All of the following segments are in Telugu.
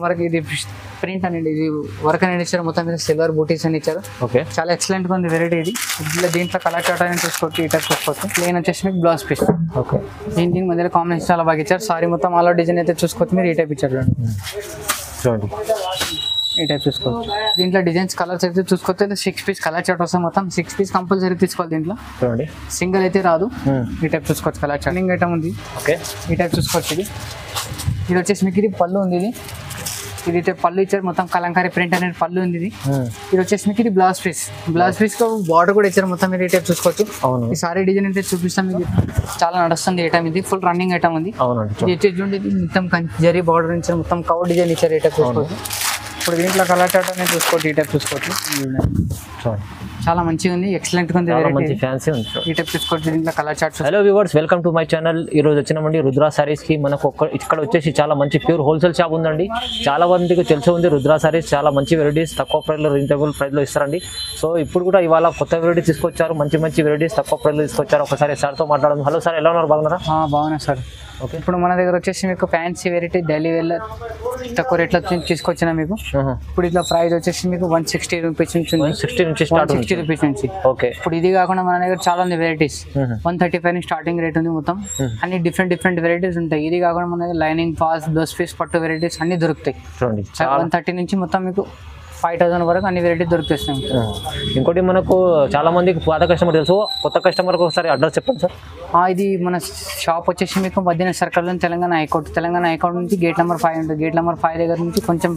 వరకు ఇది ప్రింట్ అనేది ఇది వర్క్ అనేది ఇచ్చారు, మొత్తం మీద సిల్వర్ బూటీస్ అని ఇచ్చారు. ఓకే, చాలా ఎక్సలెంట్ గా ఉంది వెరైటీ ఇది. దీంట్లో కలర్ చాట్ అని చూసుకోవచ్చు, ఈ టైప్ చూసుకోవచ్చు. ప్లేన్ వచ్చేసి మీకు బ్లౌజ్ పీస్. ఓకే, దీనికి మధ్యలో కాంబినేషన్ చాలా బాగా ఇచ్చారు. సారీ మొత్తం ఆల్ డిజైన్ అయితే చూసుకోవచ్చు మీరు, ఈ టైప్ ఇచ్చారు చూడండి. ఈ టైప్ చూసుకోవచ్చు. దీంట్లో డిజైన్స్ కలర్స్ అయితే చూసుకోవచ్చు. 6 పీస్ కలర్ చాట్ వస్తాయి, మొత్తం 6 పీస్ కంపల్సరీ తీసుకోవాలి. దీంట్లో చూడండి సింగిల్ అయితే రాదు. ఈ టైప్ చూసుకోవచ్చు. కలర్ చాటింగ్ ఐటమ్ ఉంది. ఓకే, ఈ టైప్ చూసుకోవచ్చు. ఇది వచ్చేసి మీకు ఇది పళ్ళు ఉంది. ఇది అయితే పళ్ళు ఇచ్చారు, మొత్తం కలంకారీ ప్రింట్ అనేది పళ్ళు ఉంది. ఇది వచ్చేసి మీకు ఇది బ్లౌజ్ పీస్. బ్లౌజ్ పీస్ కు బార్డర్ కూడా ఇచ్చారు, మొత్తం మీరు ఈ టైప్ చూసుకోవచ్చు. ఈ సారీ డిజైన్ అయితే చూపిస్తాం మీకు, చాలా నడుస్తుంది ఐటమ్. ఇది ఫుల్ రన్నింగ్ ఐటమ్ ఉంది. ఇది వచ్చేసి చూడండి, మొత్తం జరీ బార్డర్ ఇచ్చారు, మొత్తం కవర్ డిజైన్ ఇచ్చారు, ఈ టైప్ చూసుకోవచ్చు. ఇప్పుడు దీంట్లో కలర్ చాట్ అనేది చూసుకోవచ్చు, ఈ టైప్ చూసుకోవచ్చు. చాలా మంచిగా ఉంది, ఎక్సలెంట్ గా ఉంది, మంచి ఫ్యాన్సీ ఉంది. ఈ టైప్ చూసుకోవచ్చు. దీంట్లో colour chart. Hello viewers, welcome to my channel. ఈ రోజు వచ్చినామండి రుద్రా సారీస్ కి. మనకు ఇక్కడ వచ్చేసి చాలా మంచి ప్యూర్ హోల్సేల్ షాప్ ఉందండి. చాలా మందికి తెలిసి ఉంది రుద్రా సారీస్ చాలా మంచి వెరైటీస్ తక్కువ ప్రైస్ లో, రీజనబుల్ ప్రైస్ లో ఇస్తారండి. సో ఇప్పుడు కూడా ఇవాళ కొత్త వెరైటీ తీసుకొచ్చారు, మంచి మంచి వెరైటీస్ తక్కువ ప్రైస్ లో తీసుకొచ్చారు. ఒకసారి సార్ తో మాట్లాడదాం. హలో సార్, ఎలా ఉన్నారు? బాగున్నారా? బాగున్నా సార్. ఓకే, ఇప్పుడు మన దగ్గర వచ్చేసి మీకు ఫ్యాన్సీ వెరైటీ డైలీ వేర్ తక్కువ రేట్లో తీసుకొచ్చిన మీకు. ఇప్పుడు ఇట్లా ప్రైస్ వచ్చేసి మీకు 160 రూపీస్ నుంచి ఉంది. 160 రూపీస్ నుంచి. ఓకే, ఇప్పుడు ఇది కాకుండా మన దగ్గర చాలా ఉంది వెరైటీస్. 135 స్టార్టింగ్ రేట్ ఉంది. మొత్తం అన్ని డిఫరెంట్ వెరైటీస్ ఉంటాయి. ఇది కాకుండా మన దగ్గర లైనింగ్ ఫాల్స్, బ్లౌజ్ పీస్, పట్టు వెరైటీస్ అన్ని దొరుకుతాయి. 130 నుంచి మొత్తం మీకు 5000 వరకు అన్ని వెరైటీ దొరుకుతాయి. ఇంకోటి మనకు చాలా మందికి పాత కస్టమర్ తెలుసు, కొత్త కస్టమర్కి ఒకసారి అడ్రస్ చెప్పండి సార్. ఇది మన షాప్ వచ్చేసి మీకు మధ్యన సర్కిల్ తెలంగాణ హైకోర్ట్ నుంచి గేట్ నెంబర్ 5 ఉంటుంది. గేట్ నెంబర్ 5 దగ్గర నుంచి కొంచెం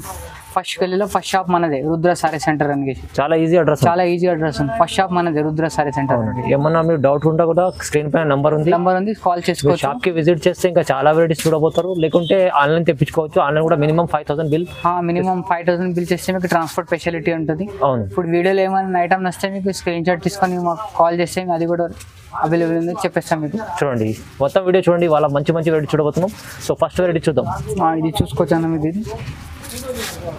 ఫస్ట్ గల్లీలో ఫస్ట్ షాప్ మనదే, రుద్ర సారీ సెంటర్ అని. చాలా ఈజీ అడ్రస్ ఉంది. ఫస్ట్ షాప్ మనదే, రుద్ర సారీ సెంటర్. ఏమన్నా మీరు డౌట్ ఉంటే కూడా స్క్రీన్ పైన నంబర్ ఉంది, కాల్ చేసుకోవచ్చు. షాప్ కి విజిట్ చేస్తే ఇంకా చాలా వెరైటీస్ చూడబోతారు. లేకుంటే ఆన్లైన్ తెప్పించుకోవచ్చు. ఆన్లైన్ కూడా మినిమం 5000 బిల్. మినిమం 5000 బిల్ చేస్తే మీకు ట్రాన్స్పోర్ట్ ఫెసిలిటీ ఉంటుంది. అవును. ఇప్పుడు వీడియోలో ఏమైనా ఐటమ్ నచ్చితే మీకు స్క్రీన్ షాట్ తీసుకొని మాకు కాల్ చేస్తే అది కూడా అవైలబుల్ ఉంది, చెప్పేస్తాం మీకు. చూడండి మొత్తం వీడియో చూడండి, వాళ్ళ మంచి వెరైటీ చూడబోతున్నాం. సో ఫస్ట్ వెరైటీ చూద్దాం. ఇది చూసుకోవచ్చు అన్న.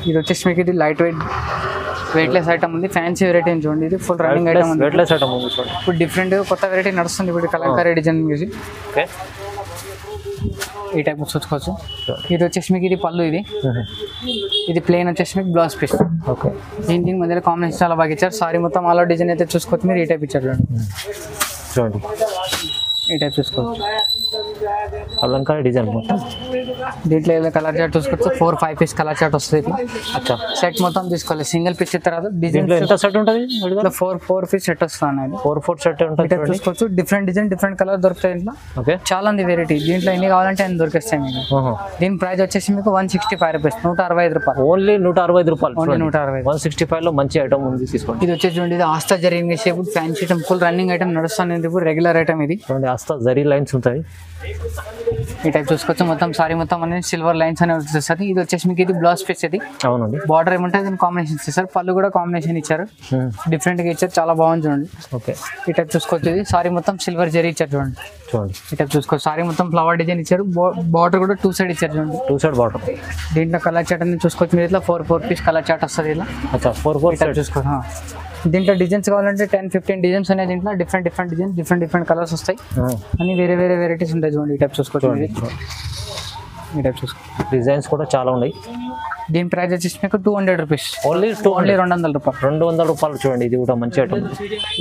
ఇది వచ్చేసి మీకు ఇది లైట్ వెయిట్లెస్ ఐటమ్ ఉంది. ఫ్యాన్సీ వెరైటీ చూడండి, ఇది ఫుల్ రన్నింగ్ ఐటమ్ ఉంది. వెయిట్లెస్ ఐటమ్ ఉంది చూడండి. ఇప్పుడు డిఫరెంట్ కొత్త వెరైటీ నడుస్తుంది ఇప్పుడు, కలంకారీ డిజైన్ మ్యూజిక్. ఓకే, ఈ టైప్ చూసుకోవచ్చు. ఇది వచ్చేసి మీకు ఇది పళ్ళు. ఇది ప్లేన్ వచ్చేసి మీకు బ్లౌజ్ పీస్. ఓకే, దీనికి మధ్యలో కాంబినేషన్ చాలా బాగా ఇచ్చారు. సారీ మొత్తం ఆల్ డిజైన్ అయితే చూసుకోవచ్చు మీరు, ఈ టైప్ ఇచ్చారు చూడండి. ఈ టైప్ చూసుకోవచ్చు. అలంకారీ డిజైన్ మొత్తం. దీంట్లో ఏదో కలర్ చార్ట్ చూసుకోవచ్చు. 4-5 పీస్ కలర్ చార్ట్ వస్తుంది. అచ్చా, సెట్ మొత్తం తీసుకోవాలి. సింగిల్ పీస్ తర్వాత డిజైన్ ఎంత సెట్ ఉంటుంది? 4 పీస్ సెట్ వస్తుంది. 4 సెట్ ఉంటుంది చూసుకోవచ్చు. డిఫరెంట్ డిజైన్, డిఫరెంట్ కలర్ దొరుకుతాయి దీంట్లో. ఓకే, చాలా ఉంది వెరైటీ. దీంట్లో ఎన్ని కావాలంటే అన్ని దొరికిస్తాయి మీకు. దీని ప్రైస్ వచ్చేసి మీకు 165 రూపీస్, 165 రూపాయలు. ఓన్లీ 165 రూపాయలు. 165. 165 లో మంచి ఐటమ్ ఉంది, తీసుకోండి. ఇది వచ్చేసి చూడండి, ఇది ఆస్తా జరిగింది shape fancy item, full running item నడుస్తుంది. ఇప్పుడు రెగ్యులర్ ఐటమ్ ఇది చూడండి, ఆస్తా జరీ లైన్స్ ఉంటాయి. ఈ టైప్ చూసుకోవచ్చు. మొత్తం సారీ మొత్తం అనేది సిల్వర్ లైన్స్ అనేది వచ్చేస్తుంది. ఇది వచ్చేసి మీకు ఇది బ్లౌజ్ పీస్. ఇది అవునండి, బార్డర్ ఏమంటే దీని కాంబినేషన్ ఇచ్చారు. పళ్ళు కూడా కాంబినేషన్ ఇచ్చారు, డిఫరెంట్ గా ఇచ్చారు, చాలా బాగుంది చూడండి. ఓకే, ఈ టైప్ చూసుకోవచ్చు. ఇది సారీ మొత్తం సిల్వర్ జరీ ఇచ్చారు చూడండి. ఈ టైప్ చూసుకోవచ్చు. సారీ మొత్తం ఫ్లవర్ డిజైన్ ఇచ్చారు. బార్డర్ కూడా 2 సైడ్ ఇచ్చారు చూడండి, 2 సైడ్ బార్డర్. దీంట్లో కలర్ చాట్ అనేది చూసుకోవచ్చు మీరు. ఇట్లా 4 పీస్ కలర్ చాట్ వస్తుంది ఇలా. 4 చూసుకోవచ్చు. దీంట్లో డిజైన్స్ కావాలంటే 10-15 డిజైన్స్ ఉన్నాయి. దీంట్లో డిఫరెంట్ డిజైన్, డిఫరెంట్ కలర్స్ వస్తాయి. అన్ని వేరే వెరైటీస్ ఉంటాయి చూడండి. ఈ టైప్ చూసుకోవచ్చు. ఈ టైప్ చూసుకోవచ్చు. డిజైన్స్ కూడా చాలా ఉన్నాయి. దీని ప్రైస్ వచ్చేసి మీకు 200 రూపీస్. ఓన్లీ 200 రూపాయలు. 200 రూపాయలు చూడండి. ఇది కూడా మంచి ఐటమ్.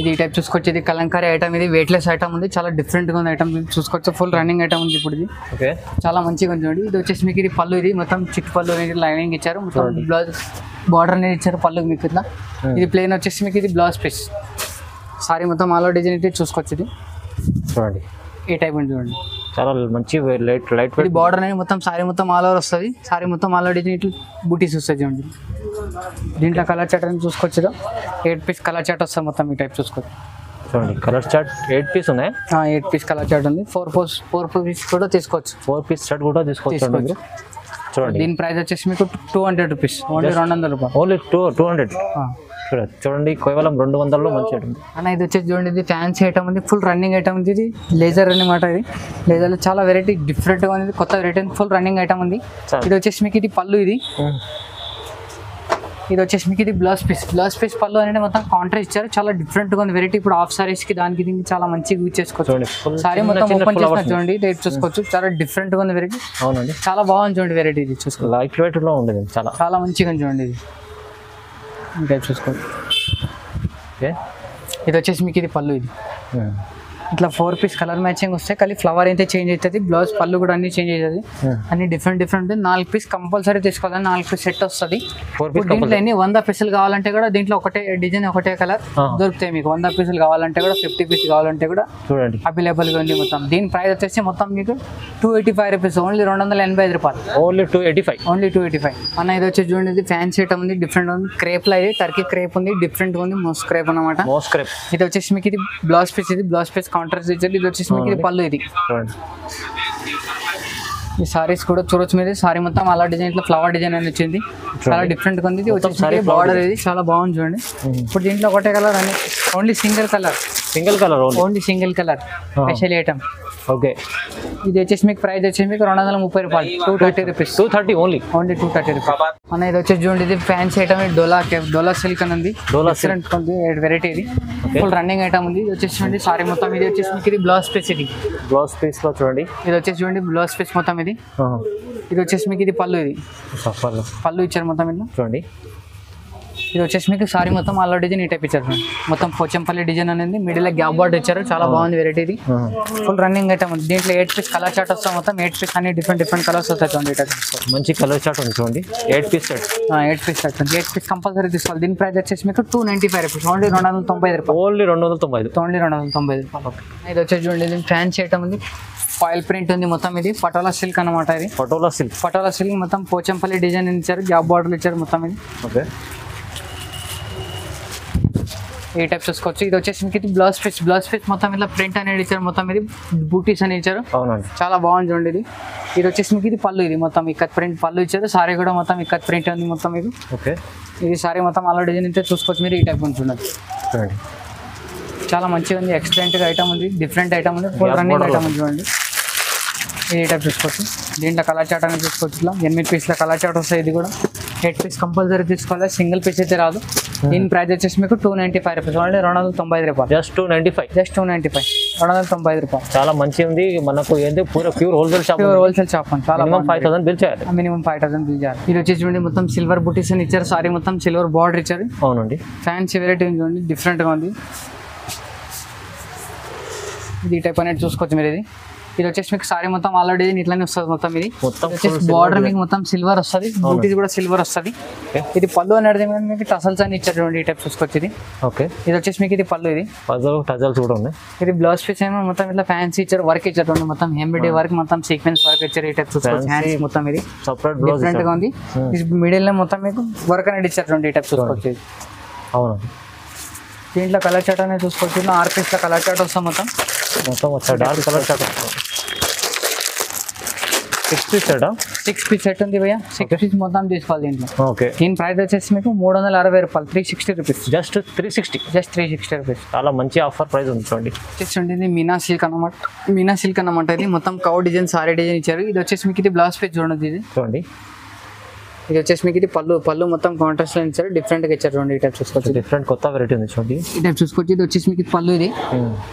ఇది ఈ టైప్ చూసుకోవచ్చు. ఇది కలంకారీ ఐటమ్. ఇది వెయిట్లెస్ ఐటమ్ ఉంది, చాలా డిఫరెంట్ గా ఉంది ఐటమ్. చూసుకోవచ్చు, ఫుల్ రన్నింగ్ ఐటమ్ ఉంది ఇప్పుడు ఇది. ఓకే, చాలా మంచిగా ఉంది చూడండి. ఇది వచ్చేసి మీకు ఇది పళ్ళు. ఇది మొత్తం చిట్ పళ్ళు అనేది లైనింగ్ ఇచ్చారు, మొత్తం బ్లౌజ్ బార్డర్ అనేది ఇచ్చారు పళ్ళు మీకు ఇట్లా. ఇది ప్లేన్ వచ్చేసి మీకు ఇది బ్లౌజ్ పీస్. సారీ మొత్తం ఆల్ డిజైన్ అయితే చూసుకోవచ్చు. ఇది చూడండి, ఈ టైప్ ఉంది చూడండి, చాలా మంచి లైట్ వెయిట్. బార్డర్ అనేది మొత్తం సారీ మొత్తం ఆల్ ఓవర్ వస్తుంది. సారీ మొత్తం ఆల్ డిజైన్ ఇట్లా బూటీస్ వస్తుంది చూడండి. దీంట్లో కలర్ చాట్ అని చూసుకోవచ్చు. 8 పీస్ కలర్ చాట్ వస్తుంది మొత్తం. ఈ టైప్ చూసుకోవచ్చు. చూడండి, కలర్ చాట్ 8 పీస్ ఉన్నాయి. 8 పీస్ కలర్ చాట్ ఉంది. 4 పీస్ కూడా తీసుకోవచ్చు. 4 పీస్ షర్ట్ కూడా తీసుకోవచ్చు. చూడండి, దీని ప్రైస్ వచ్చేసి మీకు 200 రూపీస్. ఓన్లీ 200 రూపాయలు. ఓన్లీ 200. చూడండి, కేవలం 200లో మంచి ఐటమ్ అన్న. ఇది వచ్చేసి చూడండి, ఇది ఫ్యాన్సీ ఐటమ్ ఉంది, ఫుల్ రన్నింగ్ ఐటమ్ ఉంది. ఇది లేజర్ అనమాట. ఇది లేజర్లో చాలా వెరైటీ డిఫరెంట్గా ఉంది, కొత్త వెరైటీ, ఫుల్ రన్నింగ్ ఐటమ్ ఉంది. ఇది వచ్చేసి మీకు ఇది పళ్ళు. ఇది ఇది వచ్చేసి మీకు ఇది బ్లౌజ్ పీస్ పళ్ళు అనేది మొత్తం కాంట్రాస్ట్ ఇచ్చారు, చాలా డిఫరెంట్ గా ఉంది వెరైటీ. ఇప్పుడు హాఫ్ సారీస్ కి దానికి దీనికి చాలా మంచిగా యూజ్ చేసుకోవచ్చు. సారీ మొత్తం ఓపెన్ చేసిన చూడండి, రేట్ చూసుకోవచ్చు, చాలా డిఫరెంట్ గా ఉంది వెరైటీ. అవునండి, చాలా బాగుంది చూడండి వెరైటీ. ఇది చూసుకోవచ్చు, లైట్ వెయిట్ లో ఉండేది, చాలా మంచిగా చూడండి. ఇది ఇంకా చూసుకోవచ్చు. ఓకే, ఇది వచ్చేసి మీకు ఇది పళ్ళు. ఇది ఇట్లా 4 పీస్ కలర్ మ్యాచింగ్ వస్తాయి, కానీ ఫ్లవర్ అయితే చేంజ్ అవుతుంది, బ్లౌజ్ పళ్ళు కూడా అన్ని చేంజ్ అవుతుంది, అన్ని డిఫరెంట్ 4 పీస్ కంపల్సరీ తీసుకోవాలి. 4 పీస్ సెట్ వస్తుంది. దీంట్లో ఎన్ని 100 పీసులు కావాలంటే కూడా దీంట్లో ఒకటే డిజైన్ ఒకటే కలర్ దొరుకుతాయి మీకు. 100 పీసులు కావాలంటే కూడా 50 పీస్ కావాలంటే కూడా చూడండి అవైలబుల్ గా ఉంది మొత్తం. దీని ప్రైస్ వచ్చేసి మొత్తం మీకు 285 రూపీస్, ఓన్లీ 285 రూపాయలు, ఓన్లీ 285. అన్న ఇది వచ్చి చూడండి, ఇది ఫ్యాన్సీ ఐటమ్ ఉంది, డిఫరెంట్ ఉంది. క్రేప్ లో ఇది టర్కీ క్రేప్ ఉంది, డిఫరెంట్ ఉంది, మోస్ క్రేప్ అనమాట. ఇది వచ్చేసి మీకు ఇది బ్లౌజ్ పీస్, ఇది బ్లౌజ్ పీస్ కాంట్రాస్ట్ ఇచ్చారు. ఇది వచ్చేసి మీకు ఇది పళ్ళు. ఇది ఈ సారీస్ కూడా చూడొచ్చు మీరు. సారీ మొత్తం అలా డిజైన్ ఇట్లా ఫ్లవర్ డిజైన్ అని వచ్చింది, చాలా డిఫరెంట్ గా ఉంది. ఇది వచ్చేసి బార్డర్, ఇది చాలా బాగుంది చూడండి. ఇప్పుడు దీంట్లో ఒకటే కలర్ అని only single colour only single colour special item. Okay, ఇది వచ్చేసి మీకు ప్రైస్ వచ్చేసి మీకు 230 రూపాయలు, 230 రూపీస్, 230 ఓన్లీ 230 రూపాయలు. అన్న ఇది వచ్చేసి చూడండి, ఇది ఫ్యాన్సీ ఐటమ్, డోలా సిల్క్ అని ఉంది, డిఫరెంట్ ఉంది వెరైటీ. ఇది ఫుల్ రన్నింగ్ ఐటమ్ ఉంది. ఇది వచ్చేసి చూడండి సారీ మొత్తం. ఇది వచ్చేసి మీకు ఇది బ్లౌజ్ పీస్. ఇది బ్లౌజ్ పీస్ లో చూడండి, ఇది వచ్చేసి చూడండి బ్లౌజ్ పీస్ మొత్తం. ఇది ఇది వచ్చేసి మీకు ఇది పళ్ళు. ఇది పళ్ళు ఇచ్చారు మొత్తం. ఇది చూడండి, ఇది వచ్చేసి మీకు సారీ మొత్తం అలా డిజైన్ ఈ టైప్ ఇచ్చారు. మొత్తం పోచంపల్లి డిజైన్ అనేది మిడిల్ గ్యాప్ బార్డర్ ఇచ్చారు, చాలా బాగుంది వెరైటీ. ఇది ఫుల్ రన్నింగ్ ఐటమ్ ఉంది. దీంట్లో 8 పీస్ కలర్ చార్ట్ వస్తాం, మొత్తం 8 పీస్ అన్ని డిఫరెంట్ కలర్స్ వస్తాయి చూడండి. మంచి కలర్ చార్ట్ ఉంది చూడండి. 8 piece set, 8 piece set, 8 piece compulsory తీసుకోవాలి. దీని ప్రైస్ వచ్చేసి మీకు 295 రూపీస్, ఓన్లీ 295 రూపాయలు, ఓన్లీ 295 రూపాయలు. ఇది వచ్చేసి చూడండి, ఇది ఫ్యాన్సీ ఐటమ్ ఉంది, ఫాయిల్ ప్రింట్ ఉంది మొత్తం. ఇది పటోలా సిల్క్ అనమాట. ఇది పటోలా సిల్క్ మొత్తం పోచంపల్లి డిజైన్ ఇచ్చారు, గ్యాప్ బార్డర్ ఇచ్చారు మొత్తం. ఇది ఓకే, ఏ టైప్ చూసుకోవచ్చు. ఇది వచ్చేసి మీకు ఇది బ్లౌజ్ పీస్ మొత్తం ఇట్లా ప్రింట్ అనేది ఇచ్చారు మొత్తం. ఇది బూటీస్ అని ఇచ్చారు, చాలా బాగుంది చూడండి. ఇది వచ్చేసి మీకు ఇది పళ్ళు. ఇది మొత్తం ఇక్కత్ ప్రింట్ పళ్ళు ఇచ్చారు. సారీ కూడా మొత్తం ఇక్కత్ ప్రింట్ ఉంది మొత్తం. ఇది ఓకే, ఇది సారీ మొత్తం అలా డిజైన్ అయితే చూసుకోవచ్చు మీరు. ఈ టైప్ ఉంటుంది, చాలా మంచిగా ఉంది, ఎక్సలెంట్ గా ఐటమ్ ఉంది, డిఫరెంట్ ఐటమ్ ఉంది, ఫుల్ రన్నింగ్ ఐటమ్ ఉంది చూడండి. ఈ టైప్ చూసుకోవచ్చు. దీంట్లో కలర్ చాట్ అనేది చూసుకోవచ్చు. ఇట్లా 8 పీస్ల కలర్ చాట్ వస్తాయి. ఇది కూడా 8 పీస్ కంపల్సరీ తీసుకోవాలి, సింగిల్ పీస్ అయితే రాదు. దీని ప్రైస్ వచ్చేసి మీకు 295 రూపీస్, ఓన్లీ 295 రూపాయలు, జస్ట్ 295, 295 రూపాయలు. చాలా మంచిగా ఉంది. మనకు ఏంటి ప్యూర్ హోల్సేల్ షాప్ అని చాలా మినిమం 5000 బిల్ చేయాలి, మినిమం 5000 బిల్ చేయాలి. ఇది వచ్చేసి చూడండి మొత్తం సిల్వర్ బుటీస్ అని ఇచ్చారు. సారీ మొత్తం సిల్వర్ బార్డర్ ఇచ్చారు. అవునండి, ఫ్యాన్సీ వెరైటీ చూడండి, డిఫరెంట్ గా ఉంది. ఇది టైప్ అనేది చూసుకోవచ్చు మీరు. ఇది వచ్చేసి మీకు సారీ మొత్తం ఆల్రెడీ ఇట్లానే వస్తుంది మొత్తం. ఇది వచ్చేసి బార్డర్ మీకు మొత్తం సిల్వర్ వస్తుంది, బూటీస్ కూడా సిల్వర్ వస్తుంది. ఇది పళ్ళు అనేది మీకు టసల్స్ అని ఇచ్చారు చూడండి, ఈ టైప్ చూసుకోవచ్చు. ఇది ఓకే, ఇది వచ్చేసి మీకు ఇది పళ్ళు. ఇది టజల్స్ కూడా ఉన్నాయి. ఇది బ్లౌజ్ పీస్ ఏమో మొత్తం ఇట్లా ఫ్యాన్సీ ఇచ్చారు, వర్క్ ఇచ్చారు చూడండి, మొత్తం ఎంబ్రాయిడరీ వర్క్, మొత్తం సీక్వెన్స్ వర్క్ ఇచ్చారు. ఈ టైప్ చూసుకోవచ్చు. హ్యాండ్స్ మొత్తం ఇది సపరేట్ డిఫరెంట్ గా ఉంది. మిడిల్ లో మొత్తం మీకు వర్క్ అనేది ఇచ్చారు చూడండి, ఈ టైప్ చూసుకోవచ్చు. ఇది అవును, దీంట్లో కలర్ చాట్ అనేది చూసుకోవచ్చు. 6 పీస్ల కలర్ చాట్ వస్తాం మొత్తం వచ్చాడు. Dark colour chart 6 piece set, 6 piece set ఉంది భయ్యా. 6 పీస్ మొత్తం తీసుకోవాలి దీంట్లో. ఓకే, దీని ప్రైస్ వచ్చేసి మీకు 360 రూపాయలు, 360 రూపీస్, జస్ట్ 360 రూపీస్. చాలా మంచి ఆఫర్ ప్రైస్ ఉంది చూడండి. వచ్చేసి మీనా సిల్క్ అన్నమాట. ఇది మొత్తం కౌ డిజైన్, సారీ డిజైన్ ఇచ్చారు. ఇది వచ్చేసి మీకు ఇది బ్లౌజ్ పీస్ చూడండి. ఇది చూడండి, ఇది వచ్చేసి మీకు ఇది పళ్ళు మొత్తం కాంట్రాస్ట్ లో ఇచ్చారు, డిఫరెంట్ గా ఇచ్చారు చూడండి. ఈ టైప్ చూసుకోవచ్చు, డిఫరెంట్ కొత్త వెరైటీ ఉంది చూడండి. ఈ టైప్ చూసుకోవచ్చు. ఇది వచ్చేసి మీకు పళ్ళు. ఇది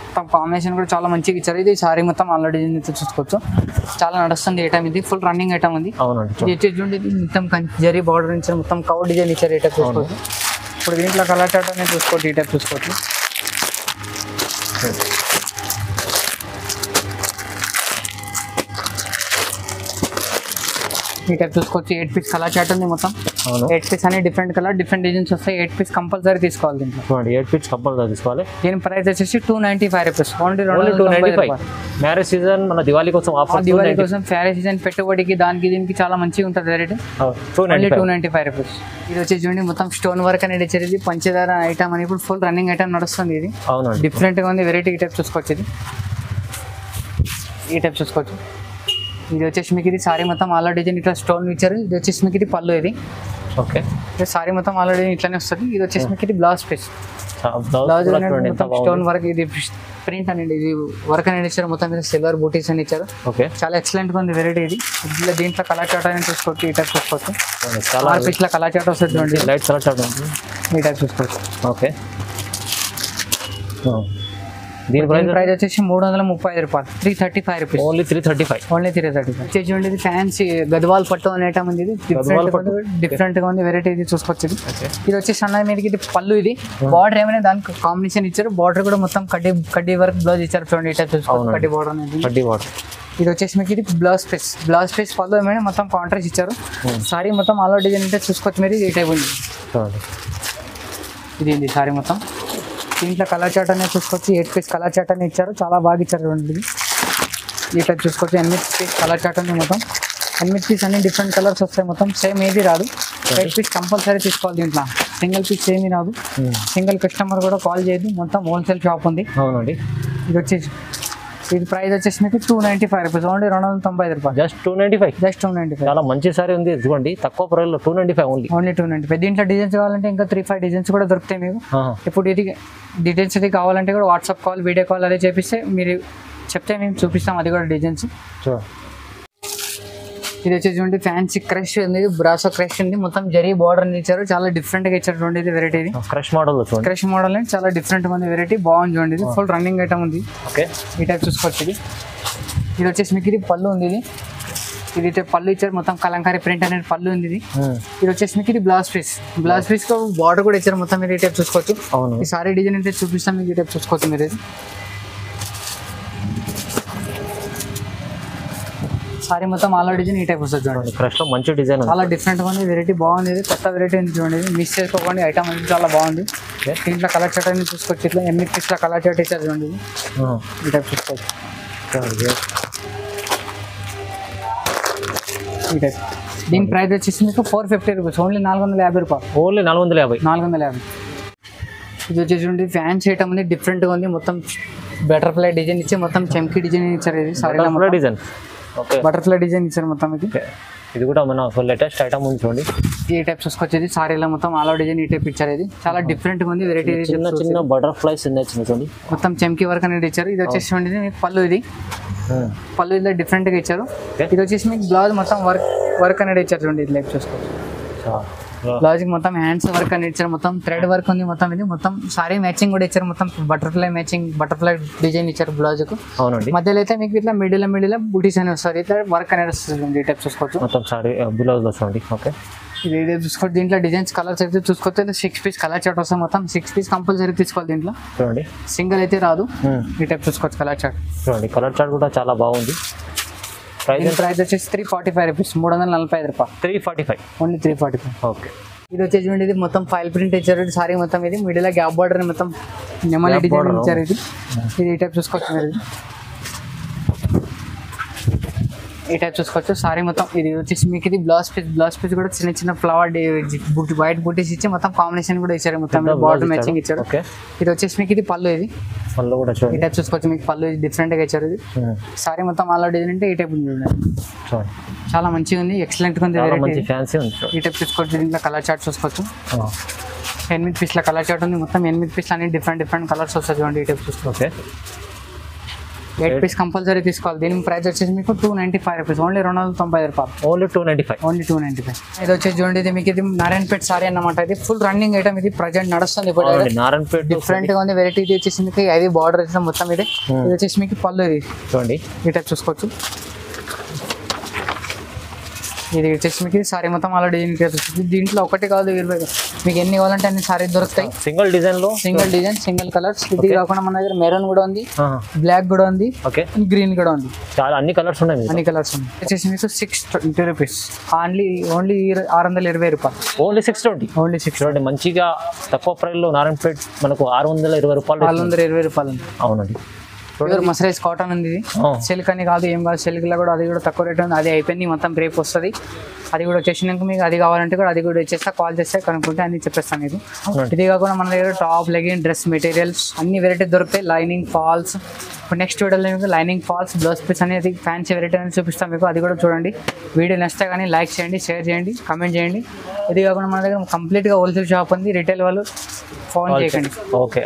మొత్తం కాంబినేషన్ కూడా చాలా మంచిగా ఇచ్చారు. ఇది సారీ మొత్తం ఆల్రెడీ చూసుకోవచ్చు, చాలా నడుస్తుంది ఐటమ్. ఇది ఫుల్ రన్నింగ్ ఐటమ్ ఉంది. అవునండి, ఇది వచ్చేసి చూడండి, ఇది మొత్తం జరీ బార్డర్ ఇచ్చారు, మొత్తం కౌ డిజైన్ ఇచ్చారు. ఈ టైప్ చూసుకోవచ్చు. ఇప్పుడు దీంట్లో కలర్ చాట్ అనేది చూసుకోవచ్చు. ఈ టైప్ చూసుకోవచ్చు. ఈ టైప్ చూసుకోవచ్చు. 8 పీస్ కలర్ చాట్ ఉంది మొత్తం. 8 పీస్ అనే డిఫరెంట్ కలర్, డిఫరెంట్ డిజైన్స్ వస్తాయి. 8 పీస్ కంపల్సరీ తీసుకోవాలి దీంట్లో. 8 పీస్ కంపల్సరీ తీసుకోవాలి. దీని ప్రైస్ వచ్చేసి 295 రూపీస్, ఓన్లీ 295. మ్యారేజ్ సీజన్ మన దివాళీ కోసం ఆఫర్, దివాళీ కోసం మ్యారేజ్ సీజన్ పెట్టుబడికి దానికి దీనికి చాలా మంచిగా ఉంటుంది వెరైటీ. 295 రూపీస్. ఇది వచ్చేసి చూడండి మొత్తం స్టోన్ వర్క్ అనేది ఇచ్చారు. ఇది పంచదార ఐటమ్ అని ఇప్పుడు ఫుల్ రన్నింగ్ ఐటమ్ నడుస్తుంది. ఇది డిఫరెంట్ గా ఉంది వెరైటీ. ఈ టైప్ చూసుకోవచ్చు. ఇది ఈ టైప్ చూసుకోవచ్చు. ఇది వచ్చేసి మీకు ఇది సారీ మొత్తం ఆల్ డిజైన్ ఇట్లా స్టోన్ ఇచ్చారు. ఇది వచ్చేసి మీకు ఇది పళ్ళు. ఇది ఓకే సారీ మొత్తం ఆల్రెడీ ఇట్లానే వస్తుంది. ఇది వచ్చేసి మీకు ఇది బ్లౌజ్ పీస్. బ్లౌజ్ మొత్తం స్టోన్ వర్క్, ఇది ప్రింట్ అనేది, ఇది వర్క్ అనేది ఇచ్చారు మొత్తం మీద, సిల్వర్ బూటీస్ అని ఇచ్చారు. ఓకే చాలా ఎక్సలెంట్ గా ఉంది వెరైటీ ఇది. దీంట్లో కలర్ చాట్ అని చూసుకోవచ్చు, ఈ టైప్ చూసుకోవచ్చు. చాలా పీస్ లో కలర్ చాట్ వస్తుంది చూడండి, లైట్ కలర్ చాట్ ఉంటుంది, ఈ టైప్ చూసుకోవచ్చు. ఓకే దీని ప్రైస్ వచ్చేసి 335 రూపాయలు, 335 రూపీస్. ఓన్లీ 335. ఓన్లీ 335. చూడండి ఇది ఫ్యాన్సీ గద్వాల్ పట్టు అనే ఐటమ్ ఉంది. ఇది డిఫరెంట్ గా ఉంది వెరైటీ, ఇది చూసుకోవచ్చు. ఇది వచ్చేసి అన్నది మీదకి ఇది పళ్ళు, ఇది బార్డర్ ఏమైనా దానికి కాంబినేషన్ ఇచ్చారు. బార్డర్ కూడా మొత్తం కడ్డీ వర్క్ బ్లౌజ్ ఇచ్చారు చూడండి, ఈ టైప్ చూసుకోవచ్చు. కడ్డీ బార్డర్ అనేది, కడ్డీ బార్డర్. ఇది వచ్చేసి మీకు ఇది బ్లౌజ్ పీస్ పళ్ళు ఏమైనా మొత్తం కాంట్రాస్ట్ ఇచ్చారు. సారీ మొత్తం ఆల్ ఓవర్ డిజైన్ అంటే చూసుకోవచ్చు మీరు, ఈ టైప్ ఉంది. ఇది సారీ మొత్తం. దీంట్లో కలర్ చాట్ అనేది చూసుకోవచ్చు, 8 పీస్ కలర్ చాట్ అని ఇచ్చారు, చాలా బాగా ఇచ్చారు చూడండి. ఈ టైప్ చూసుకోవచ్చు, 8 పీస్ కలర్ చాట్ ఉంది మొత్తం. 8 పీస్ అన్ని డిఫరెంట్ కలర్స్ వస్తాయి, మొత్తం సేమ్ ఏది రాదు. 8 పీస్ కంపల్సరీ తీసుకోవాలి, దీంట్లో సింగిల్ పీస్ ఏమీ రాదు. సింగిల్ కస్టమర్ కూడా కాల్ చేయదు, మొత్తం హోల్సేల్ షాప్ ఉంది. అవునండి. ఇది వచ్చేసి ఇది ప్రైస్ వచ్చేసి మీకు 295 రూపీస్, ఓన్లీ 295 రూపాయలు. జస్ట్ 295. చాలా మంచి సారీ ఉంది, ఇదిగోండి తక్కువ ప్రైస్లో 295 ఓన్లీ 295. దీంట్లో డిజైన్స్ కావాలంటే ఇంకా 3-5 డిజైన్స్ కూడా దొరుకుతాయి మీకు. ఇప్పుడు ఇది డీటెయిల్స్ అది కావాలంటే కూడా వాట్సాప్ కాల్, వీడియో కాల్ అదే చేపిస్తే మీరు చెప్తే మేము చూపిస్తాం, అది కూడా డిజైన్స్. ఇది వచ్చేసి చూడండి ఫ్యాన్సీ క్రష్ ఉంది, బ్రాసో క్రష్ ఉంది, మొత్తం జరీ బార్డర్ ఇచ్చారు, చాలా డిఫరెంట్ గా ఇచ్చారు చూడండి. ఇది variety crush model, crush model అని చాలా డిఫరెంట్ గా ఉంది వెరైటీ, బాగుంది చూడండి. ఇది ఫుల్ రన్నింగ్ ఐటమ్ ఉంది. ఓకే ఈ టైప్ చూసుకోవచ్చు. ఇది వచ్చేసి మీకు ఇది పళ్ళు ఉంది, ఇది పళ్ళు ఇచ్చారు, మొత్తం కలంకారీ ప్రింట్ అనేది పళ్ళు ఉంది. ఇది వచ్చేసి మీకు ఇది బ్లౌజ్ పీస్ బార్డర్ కూడా ఇచ్చారు మొత్తం మీరు, ఈ టైప్ చూసుకోవచ్చు. ఈ సారీ డిజైన్ అయితే చూపిస్తాం మీకు, ఈ టైప్ చూసుకోవచ్చు మీరు. సారీ మొత్తం ఆల్ డిజైన్ ఈ టైప్ వస్తుంది చూడండి. క్రష్ లో మంచి డిజైన్, చాలా డిఫరెంట్ గా ఉంది వెరైటీ, బాగుంది. ఇది కొత్త వెరైటీ ఉంది చూడండి, మిస్ చేసుకోకండి, ఐటమ్ అనేది చాలా బాగుంది. దీంట్లో కలర్ చాట్ అనేది చూసుకోవచ్చు, ఇట్లా 8 పీస్ కలర్ చాట్ ఇచ్చారు చూడండి, ఈ టైప్ చూసుకోవచ్చు. ఈ టైప్ దీని ప్రైస్ వచ్చేసి మీకు 450 రూపీస్, ఓన్లీ 450 రూపాయలు. ఓన్లీ 450. ఇది వచ్చేసి చూడండి ఫ్యాన్సీ ఐటమ్ ఉంది, డిఫరెంట్ గా ఉంది, మొత్తం బటర్ఫ్లై డిజైన్ ఇచ్చి మొత్తం చెంకి డిజైన్ ఇచ్చారు. ఇది సారీ డిజైన్, బటర్ఫ్లై డిజైన్ ఇచ్చారు మొత్తం. ఇది కూడా మన లేటెస్ట్ ఐటమ్ ఉంది చూడండి, ఈ టైప్ చూసుకొచ్చేది. సారీలో మొత్తం ఆల్ ఓవర్ డిజైన్ ఈ టైప్ ఇచ్చారు, ఇది చాలా డిఫరెంట్ గా ఉంది వెరైటీ. చిన్న బటర్ఫ్లైస్ చూడండి, మొత్తం చెంకి వర్క్ అనేది ఇచ్చారు. ఇది వచ్చేసి చూడండి మీకు పళ్ళు, ఇది పళ్ళు ఇలా డిఫరెంట్ గా ఇచ్చారు. ఇది వచ్చేసి మీకు బ్లౌజ్ మొత్తం వర్క్ అనేది ఇచ్చారు చూడండి, ఇది లైక్ చూసుకోవచ్చు. బ్లౌజ్ మొత్తం హ్యాండ్స్ వర్క్ అని ఇచ్చారు, మొత్తం థ్రెడ్ వర్క్ ఉంది మొత్తం. ఇది మొత్తం సారీ మ్యాచింగ్ కూడా ఇచ్చారు, మొత్తం బటర్ఫ్లై డిజైన్ ఇచ్చారు బ్లౌజ్ కు. మధ్యలో అయితే మీకు ఇట్లా మిడిల్ బూటీస్ అని వస్తారు, ఇట్లా వర్క్ అనేది వస్తుంది, ఈ టైప్ చూసుకోవచ్చు. మొత్తం సారీ బ్లౌజ్ వస్తుంది. ఓకే ఇది చూసుకోవచ్చు. దీంట్లో డిజైన్స్ కలర్స్ అయితే చూసుకోవచ్చు, 6 పీస్ కలర్ చాట్ వస్తాయి, మొత్తం 6 పీస్ కంపల్సరీ తీసుకోవాలి. దీంట్లో చూడండి సింగిల్ అయితే రాదు, ఈ టైప్ చూసుకోవచ్చు. కలర్ చాట్ చూడండి, కలర్ చాట్ కూడా చాలా బాగుంది. ప్రైస్ వచ్చేసి 345 రూపీస్, 345 రూపాయలు. 345, ఓన్లీ 345. ఓకే ఇది వచ్చేసి ఇది మొత్తం ఫైల్ ప్రింట్ ఇచ్చారు సారీ మొత్తం. ఇది మిడిల్ గ్యాప్ బార్డర్ మొత్తం నెమలి డిజైన్ ఇచ్చారు. ఇది ఈ టైప్ చూసుకోవచ్చు మీరు, ఈ టైప్ చూసుకోవచ్చు. సారీ మొత్తం ఇది వచ్చేసి మీకు ఇది బ్లౌజ్ పీస్ కూడా చిన్న ఫ్లవర్ వైట్ బూటీస్ ఇచ్చి మొత్తం కాంబినేషన్ కూడా ఇచ్చారు, మొత్తం బార్డర్ మ్యాచింగ్ ఇచ్చారు. ఇది వచ్చేసి మీకు ఇది పళ్ళు, ఇది పళ్ళు కూడా ఈ టైప్ చూసుకోవచ్చు. మీకు పళ్ళు డిఫరెంట్ గా ఇచ్చారు. ఇది సారీ మొత్తం ఆల్ డిజైన్ అంటే ఈ టైప్ ఉంది చూడండి, చాలా మంచిగా ఉంది, ఎక్సలెంట్ గా ఉంది, ఈ టైప్ చూసుకోవచ్చు. దీంట్లో కలర్ చార్ట్ చూసుకోవచ్చు, 8 పీస్ల కలర్ చార్ట్ ఉంది, మొత్తం 8 పీస్లు అన్ని డిఫరెంట్ కలర్స్ వస్తాయి చూడండి, ఈ టైప్ చూసుకోవచ్చు. 8 పీస్ కంపల్సరీ తీసుకోవాలి. దీని ప్రైస్ వచ్చేసి మీకు 295 రూపీస్, ఓన్లీ 290 రూపాయలు. ఓన్లీ 295. ఇది వచ్చేసి చూడండి, ఇది మీకు ఇది నారాయణపేట సారీ అన్నమాట. ఇది ఫుల్ రన్నింగ్ ఐటమ్, ఇది ప్రజెంట్ నడుస్తుంది ఇప్పుడు. నారాయణపేట డిఫరెంట్ గా ఉంది వెరైటీ. ఇది వచ్చేసి మీకు అది బార్డర్ అయితే మొత్తం ఇది వచ్చేసి మీకు పళ్ళు, ఇది చూడండి ఈ టైప్ చూసుకోవచ్చు. ఇది వచ్చేసి మీకు సారీ మొత్తం ఆల్రెడీ దీంట్లో ఒకటి కాదు 20 మీకు ఎన్ని కావాలంటే అన్ని సారీ దొరుకుతాయి. Single design single colours. ఇది కాకుండా మన దగ్గర మెరూన్ కూడా ఉంది, బ్లాక్ కూడా ఉంది, గ్రీన్ కూడా ఉంది, చాలా అన్ని కలర్స్ ఉన్నాయి. వచ్చేసి మీకు 620 రూపీస్, ఓన్లీ 620 రూపాయలు. ఓన్లీ 620. మంచిగా తక్కువ ప్రైస్ లో నారాయణపేట మనకు 620 రూపాయలు. 620 రూపాయలు. అవునండి. మసరైజ్ కాటన్ ఉంది, సిల్క్ అని కాదు, ఏం కాదు, సిల్క్ లో కూడా అది కూడా తక్కువ రేట్ ఉంది. అది అయిపోయింది, మొత్తం రేపు వస్తుంది. అది కూడా వచ్చేసినాక మీకు అది కావాలంటే కూడా అది కూడా వచ్చేస్తా, కాల్ చేస్తే కనుక్కుంటే అన్ని చెప్పేస్తాను మీకు. ఇది కాకుండా మన దగ్గర టాప్, లెగిన్, డ్రెస్ మెటీరియల్స్ అన్ని వెరైటీ దొరుకుతాయి. లైనింగ్, ఫాల్స్ ఇప్పుడు నెక్స్ట్ వీడియోలో మీకు లైనింగ్ ఫాల్స్ బ్లౌజ్ పీస్ అనేది ఫ్యాన్సీ వెరైటీ అనేది చూపిస్తాం మీకు, అది కూడా చూడండి. వీడియో నచ్చితే కానీ లైక్ చేయండి, షేర్ చేయండి, కామెంట్ చేయండి. ఇది కాకుండా మన దగ్గర కంప్లీట్గా హోల్సేల్ షాప్ ఉంది, రిటైల్ వాళ్ళు ఫోన్ చేయకండి. ఓకే.